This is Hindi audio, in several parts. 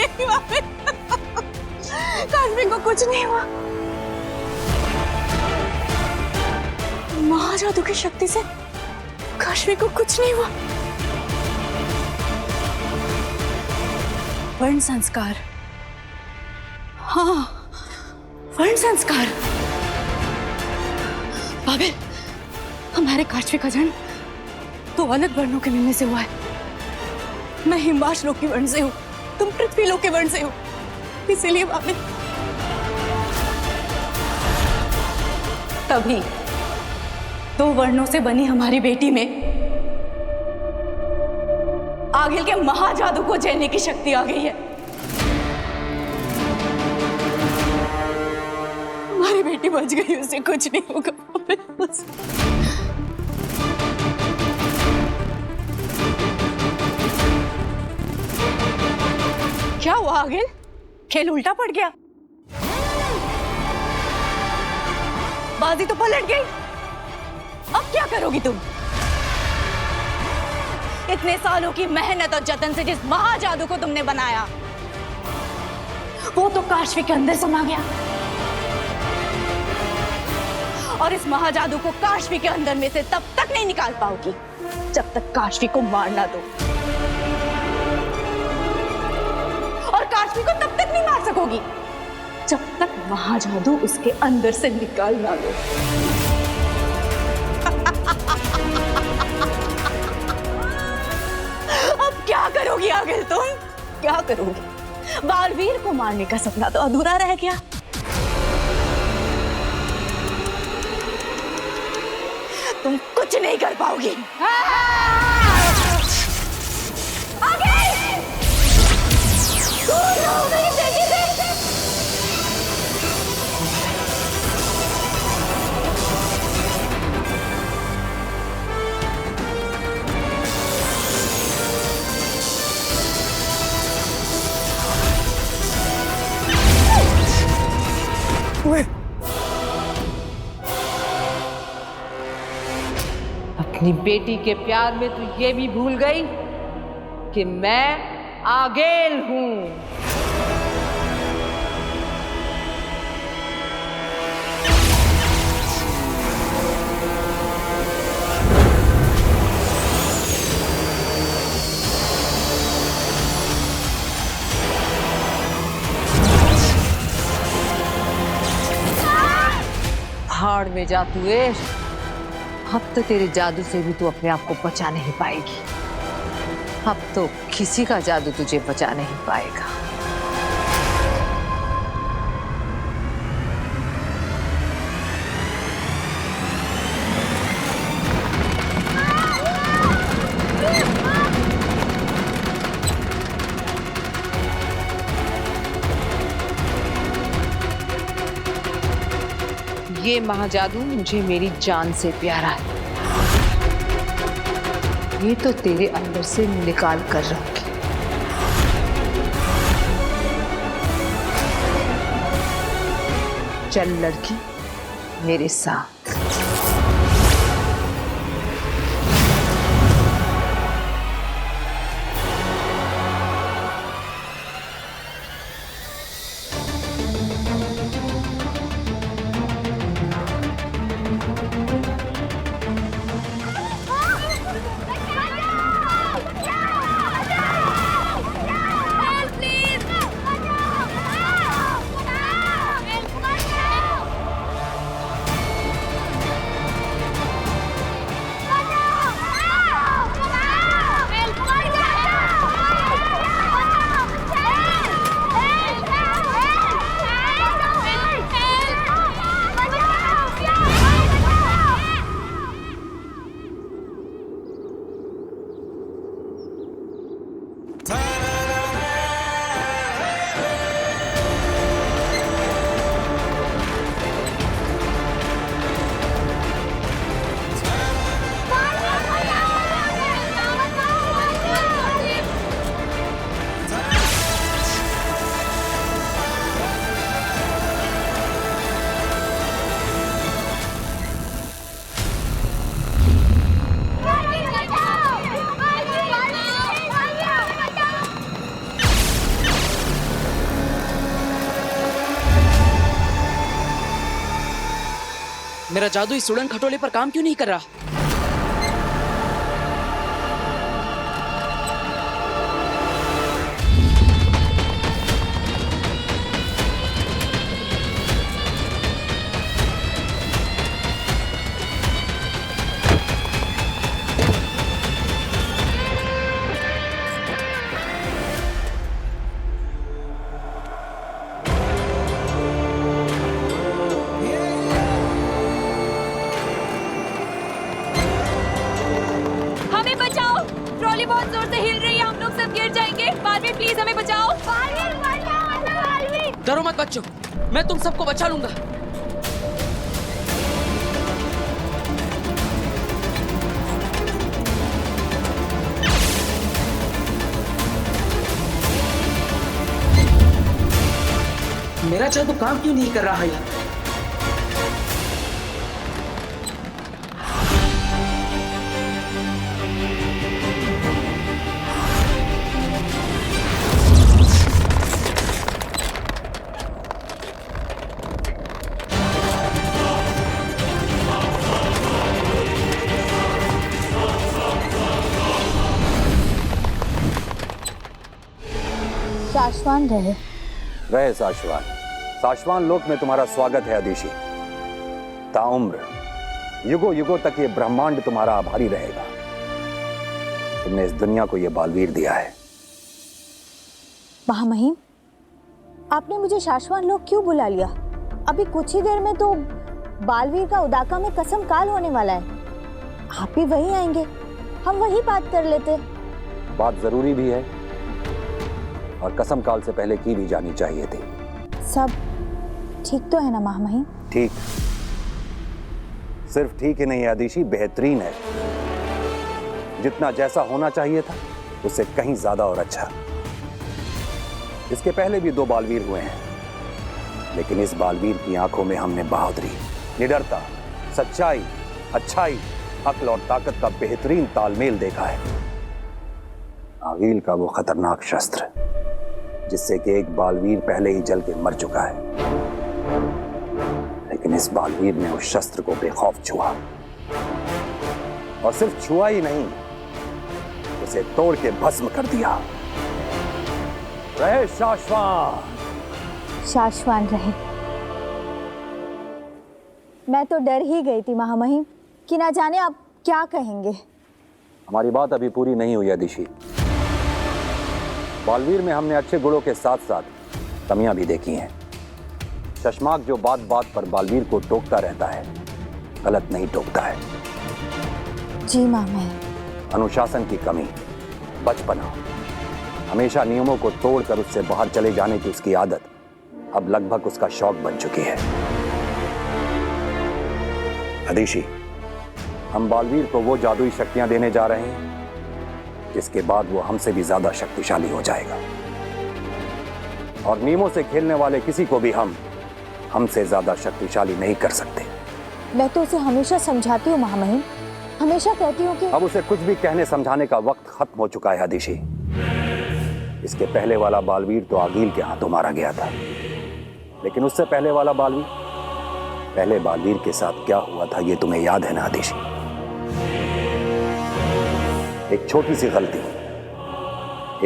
नहीं हुआ, काश्मी को कुछ नहीं हुआ। महाजादू की शक्ति से काश्मी को कुछ नहीं हुआ। वर्ण संस्कार, हाँ वर्ण संस्कार। बाबे, हमारे काश्मी का जन्म तो अलग वर्णों के मिलने से हुआ है। मैं हिमाश लोक के वर्ण से हूँ, तुम पृथ्वी लोक के वर्ण से हो, इसीलिए बाबे। तभी दो वर्णों से बनी हमारी बेटी में आगिल के महाजादू को झेलने की शक्ति आ गई है। हमारी बेटी बच गई, उसे कुछ नहीं होगा। क्या हुआ आगिल? खेल उल्टा पड़ गया, बाजी तो पलट गई। अब क्या करोगी तुम? इतने सालों की मेहनत और जतन से जिस महाजादू को तुमने बनाया, वो तो काश्मी के अंदर समा गया, और इस महाजादू को काश्मी के अंदर में से तब तक नहीं निकाल पाओगी जब तक काश्मी को मार ना दो, और काश्मी को तब तक नहीं मार सकोगी जब तक महाजादू उसके अंदर से निकाल ना दो। अब क्या करोगी आगिल तुम? क्या करोगी? बालवीर को मारने का सपना तो अधूरा रह गया। तुम कुछ नहीं कर पाओगी। अपनी बेटी के प्यार में तू ये भी भूल गई कि मैं आगेल हूं। भाड़ में जा तू। अब तो तेरे जादू से भी तू अपने आप को बचा नहीं पाएगी। अब तो किसी का जादू तुझे बचा नहीं पाएगा। ये महाजादू मुझे मेरी जान से प्यारा है। ये तो तेरे अंदर से निकाल कर रखी। चल लड़की मेरे साथ। मेरा जादू इस उड़न खटोले पर काम क्यों नहीं कर रहा? हमें बचाओ, ट्रॉली बहुत जोर से हिल रही है, हम लोग सब गिर जाएंगे। बालवीर प्लीज हमें बचाओ। बालवीर बचाओ, बालवीर। डरो मत बच्चों, मैं तुम सबको बचा लूंगा। मेरा जादू काम क्यों नहीं कर रहा है यार? शाश्वान रहे। रहे शाश्वान। शाश्वान लोक में तुम्हारा स्वागत है अदिशि। ताउम्र युगों युगों तक ये ब्रह्मांड तुम्हारा आभारी रहेगा। तुमने इस दुनिया को ये बालवीर दिया है। महामहिम, आपने मुझे शाश्वान लोक क्यों बुला लिया? अभी कुछ ही देर में तो बालवीर का उदाका में कसम काल होने वाला है। आप भी वहीं आएंगे, हम वहीं बात कर लेते। बात जरूरी भी है और कसम काल से पहले की भी जानी चाहिए थी। सब ठीक तो है ना महामहिम? ठीक, सिर्फ ठीक ही नहीं है अदिशि, बेहतरीन है। जितना जैसा होना चाहिए था उससे कहीं ज्यादा और अच्छा। इसके पहले भी 2 बालवीर हुए हैं, लेकिन इस बालवीर की आंखों में हमने बहादुरी, निडरता, सच्चाई, अच्छाई, अक्ल और ताकत का बेहतरीन तालमेल देखा है। आगील का वो खतरनाक शस्त्र जिससे कि एक बालवीर पहले ही जल के मर चुका है, लेकिन इस बालवीर ने उस शस्त्र को बेखौफ छुआ, और सिर्फ छुआ ही नहीं, उसे तोड़ के भस्म कर दिया। रहे शाश्वान। शाश्वान रहे। मैं तो डर ही गई थी महामहिम कि ना जाने आप क्या कहेंगे। हमारी बात अभी पूरी नहीं हुई अदिशि। बालवीर में हमने अच्छे गुणों के साथ साथ कमियां भी देखी हैं। शशमाक जो बात बात पर बालवीर को टोकता रहता है, गलत नहीं टोकता है। जी महामहिम। अनुशासन की कमी, बचपना, हमेशा नियमों को तोड़कर उससे बाहर चले जाने की उसकी आदत अब लगभग उसका शौक बन चुकी है। अदिशि, हम बालवीर को वो जादुई शक्तियां देने जा रहे हैं जिसके बाद वो हमसे भी ज्यादा शक्तिशाली हो जाएगा, और नियमों से खेलने वाले किसी को भी हमसे ज्यादा शक्तिशाली नहीं कर सकते। मैं तो उसे हमेशा समझाती हूँ महामहिम, हमेशा कहती हूँ कि अब उसे कुछ भी कहने समझाने का वक्त खत्म हो चुका है अदिशि। इसके पहले वाला बालवीर तो आगील के हाथों मारा गया था, लेकिन उससे पहले वाला बालवीर, पहले बालवीर के साथ क्या हुआ था ये तुम्हें याद है ना अदिशि? एक छोटी सी गलती,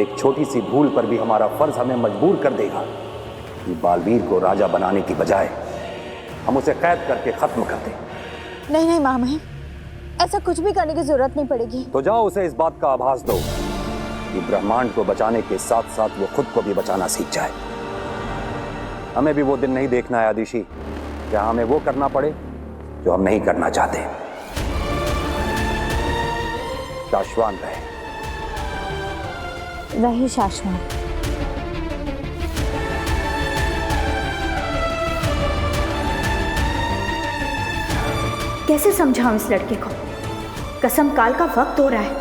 एक छोटी सी भूल पर भी हमारा फर्ज हमें मजबूर कर देगा कि बालवीर को राजा बनाने की बजाय हम उसे कैद करके खत्म कर दें। नहीं नहीं महामहिम, ऐसा कुछ भी करने की जरूरत नहीं पड़ेगी। तो जाओ उसे इस बात का आभास दो कि ब्रह्मांड को बचाने के साथ साथ वो खुद को भी बचाना सीख जाए। हमें भी वो दिन नहीं देखना है अदिशि, जहां हमें वो करना पड़े जो हम नहीं करना चाहते। शाश्वान रहे। रहे शाश्वान। कैसे समझाऊं इस लड़के को? कसम काल का वक्त हो रहा है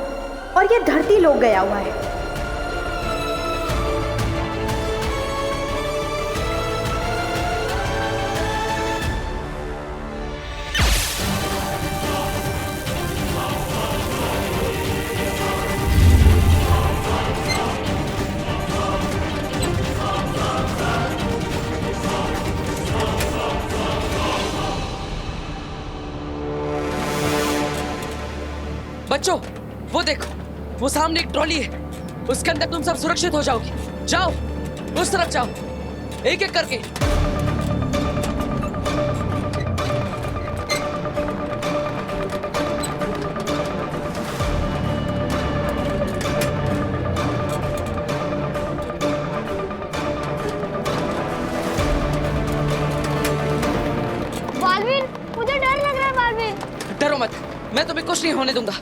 और ये धरती लोग गया हुआ है। बच्चों, वो देखो, वो सामने एक ट्रॉली है, उसके अंदर तुम सब सुरक्षित हो जाओगे। जाओ, उस तरफ जाओ, एक एक करके। बालवीर, मुझे डर लग रहा है बालवीर। डरो मत, मैं तुम्हें कुछ नहीं होने दूंगा।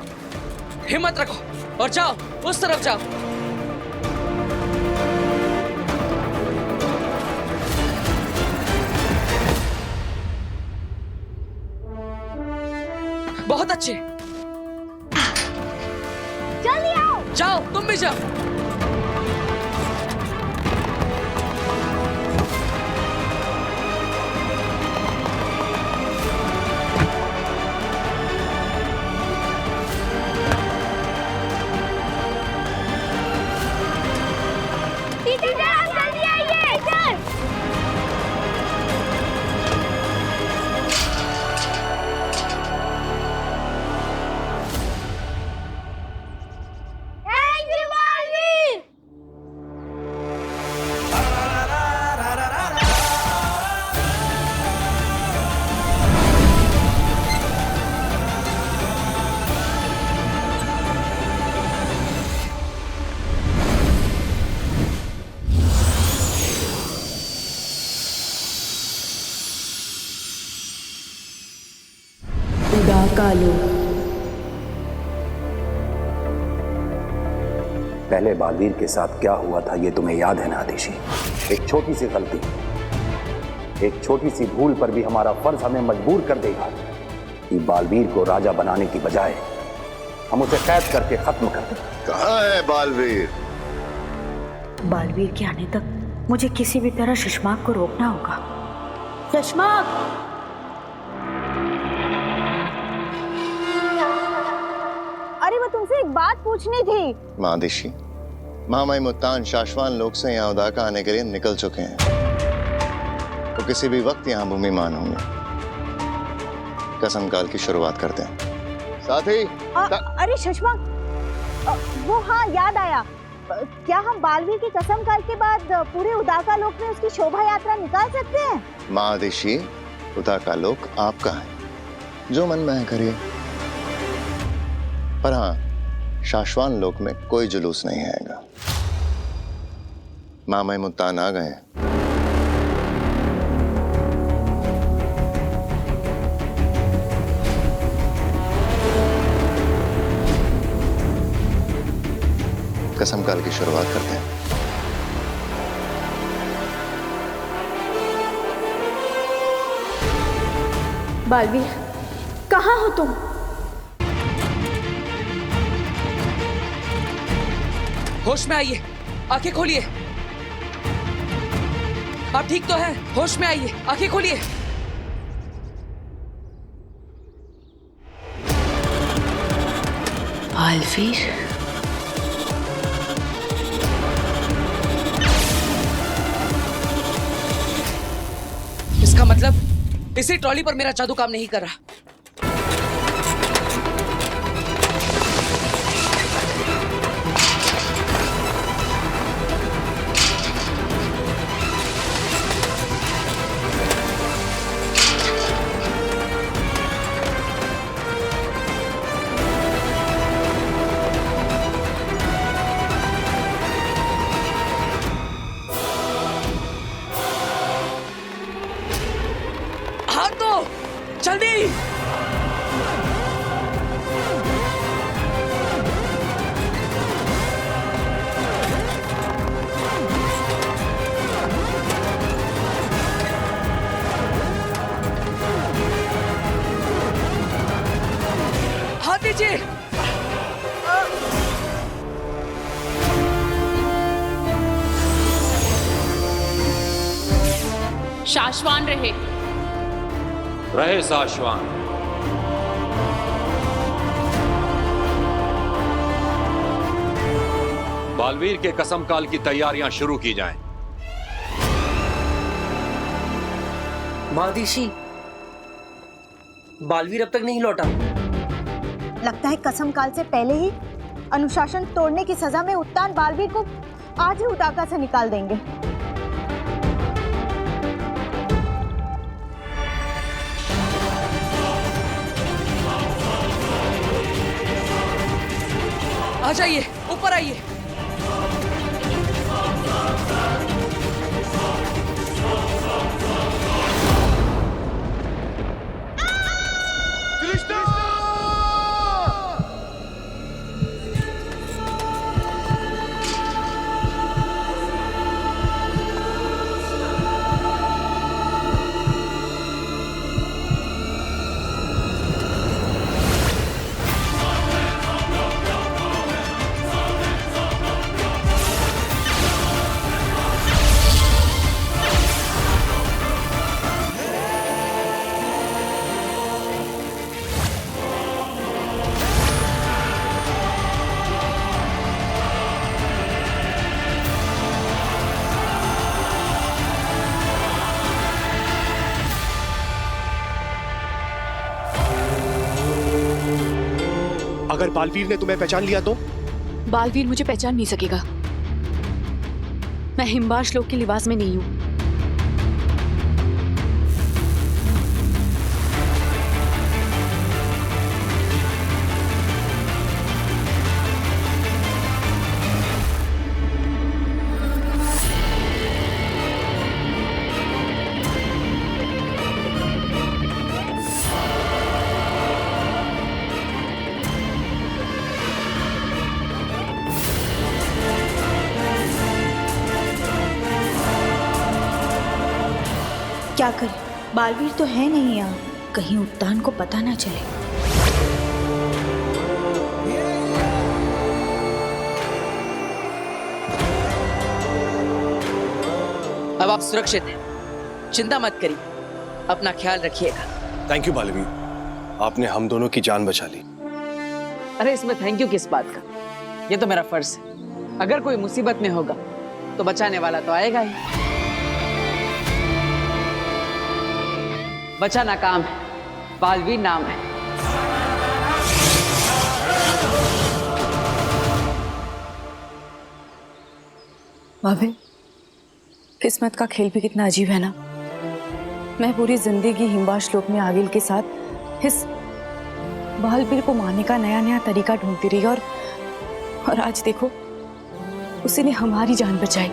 हिम्मत रखो और जाओ, उस तरफ जाओ। बहुत अच्छे, जल्दी आओ। जाओ, तुम भी जाओ। टीचर, आप जल्दी आइए। Teacher, thank you Baalveer. पहले बालवीर के साथ क्या हुआ था ये तुम्हें याद है ना आदिशी? एक छोटी सी गलती, एक छोटी सी भूल पर भी हमारा फर्ज हमें मजबूर कर देगा कि बालवीर को राजा बनाने की बजाय हम उसे कैद करके खत्म कर दें। कहाँ है बालवीर? बालवीर के आने तक मुझे किसी भी तरह शशमाक को रोकना होगा। शशमाक! अरे वो तुमसे एक बात पूछनी थी। मादिशी, मामाई मुत्तान शाश्वान लोग से यहाँ उदाका आने के लिए निकल चुके हैं। वो किसी भी वक्त यहाँ भूमिमान होंगे। कसम काल की शुरुआत करते हैं। साथी अरे शशमाक, वो हाँ याद आया। क्या हम बालवीर की कसम काल के बाद पूरे उदाका लोक में उसकी शोभा यात्रा निकाल सकते हैं? मादिशी, उदाका लोक आपका है, जो मन में है करिए। पर हाँ, शाश्वान लोक में कोई जुलूस नहीं आएगा। मामाई मुत्तान आ गए हैं। कसम काल की शुरुआत करते हैं। बालवीर, कहाँ हो तुम? होश में आइए, आंखें खोलिए। आप ठीक तो हैं? होश में आइए, आंखें खोलिए। बालवीर, इसका मतलब इसी ट्रॉली पर मेरा जादू काम नहीं कर रहा। हाथ दो, जल्दी। हाथ दीजिए। शाश्वान रहे। रहे शाश्वान। बालवीर के कसम काल की तैयारियां शुरू की जाएं। मादिशी, बालवीर अब तक नहीं लौटा। लगता है कसम काल से पहले ही अनुशासन तोड़ने की सजा में उत्तान बालवीर को आज ही उदाका से निकाल देंगे। आ जाइए, ऊपर आइए। अगर बालवीर ने तुम्हें पहचान लिया तो? बालवीर मुझे पहचान नहीं सकेगा। मैं हिमबार श्लोक के लिबास में नहीं हूं। क्या करें, बालवीर तो है नहीं यहाँ, कहीं उत्तान को पता ना चले। अब आप सुरक्षित हैं, चिंता मत करिए, अपना ख्याल रखिएगा। थैंक यू बालवीर, आपने हम दोनों की जान बचा ली। अरे इसमें थैंक यू किस बात का, ये तो मेरा फर्ज है। अगर कोई मुसीबत में होगा तो बचाने वाला तो आएगा ही। बचाना काम है, बालवीर नाम है। भाभी, किस्मत का खेल भी कितना अजीब है ना। मैं पूरी जिंदगी हिमबार श्लोक में आगिल के साथ इस बालवीर को मारने का नया नया तरीका ढूंढती रही और आज देखो उसी ने हमारी जान बचाई।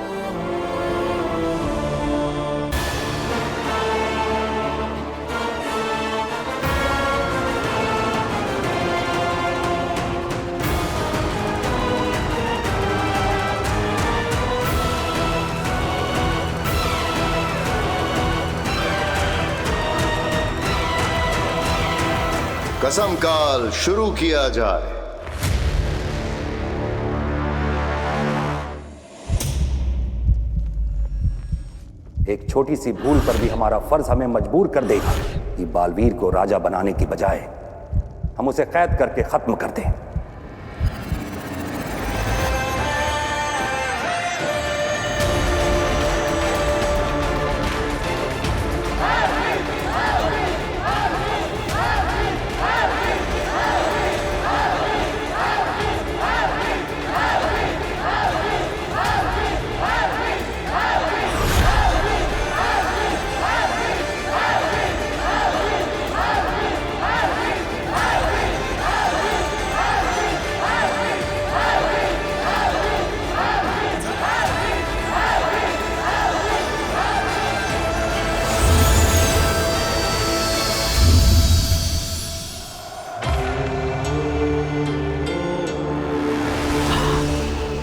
कसम काल शुरू किया जाए। एक छोटी सी भूल पर भी हमारा फर्ज हमें मजबूर कर देगा कि बालवीर को राजा बनाने की बजाय हम उसे कैद करके खत्म कर दें।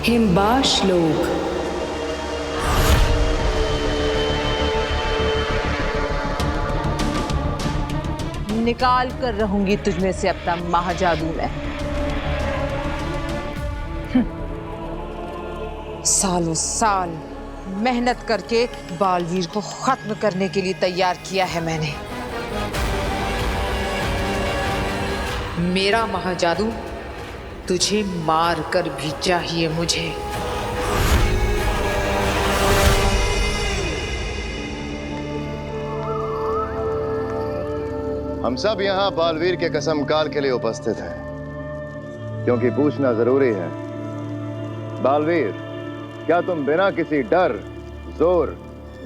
हिमबार श्लोक। निकाल कर रहूंगी तुझमें से अपना महाजादू मैं। सालों साल मेहनत करके बालवीर को खत्म करने के लिए तैयार किया है मैंने। मेरा महाजादू तुझे मार कर भी चाहिए मुझे। हम सब यहाँ बालवीर के कसम काल के लिए उपस्थित हैं। क्योंकि पूछना जरूरी है। बालवीर, क्या तुम बिना किसी डर, जोर,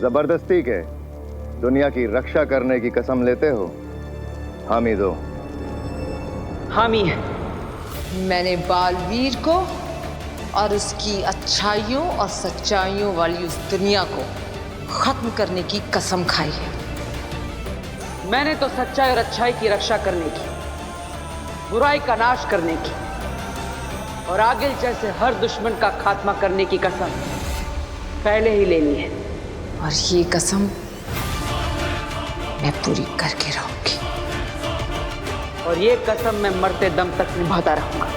जबरदस्ती के दुनिया की रक्षा करने की कसम लेते हो? हामी दो। हामी है। मैंने बालवीर को और उसकी अच्छाइयों और सच्चाइयों वाली उस दुनिया को खत्म करने की कसम खाई है। मैंने तो सच्चाई और अच्छाई की रक्षा करने की, बुराई का नाश करने की और आगिल जैसे हर दुश्मन का खात्मा करने की कसम पहले ही ले ली है। और ये कसम मैं पूरी करके रहूंगी। और ये कसम मैं मरते दम तक निभाता रहूंगा।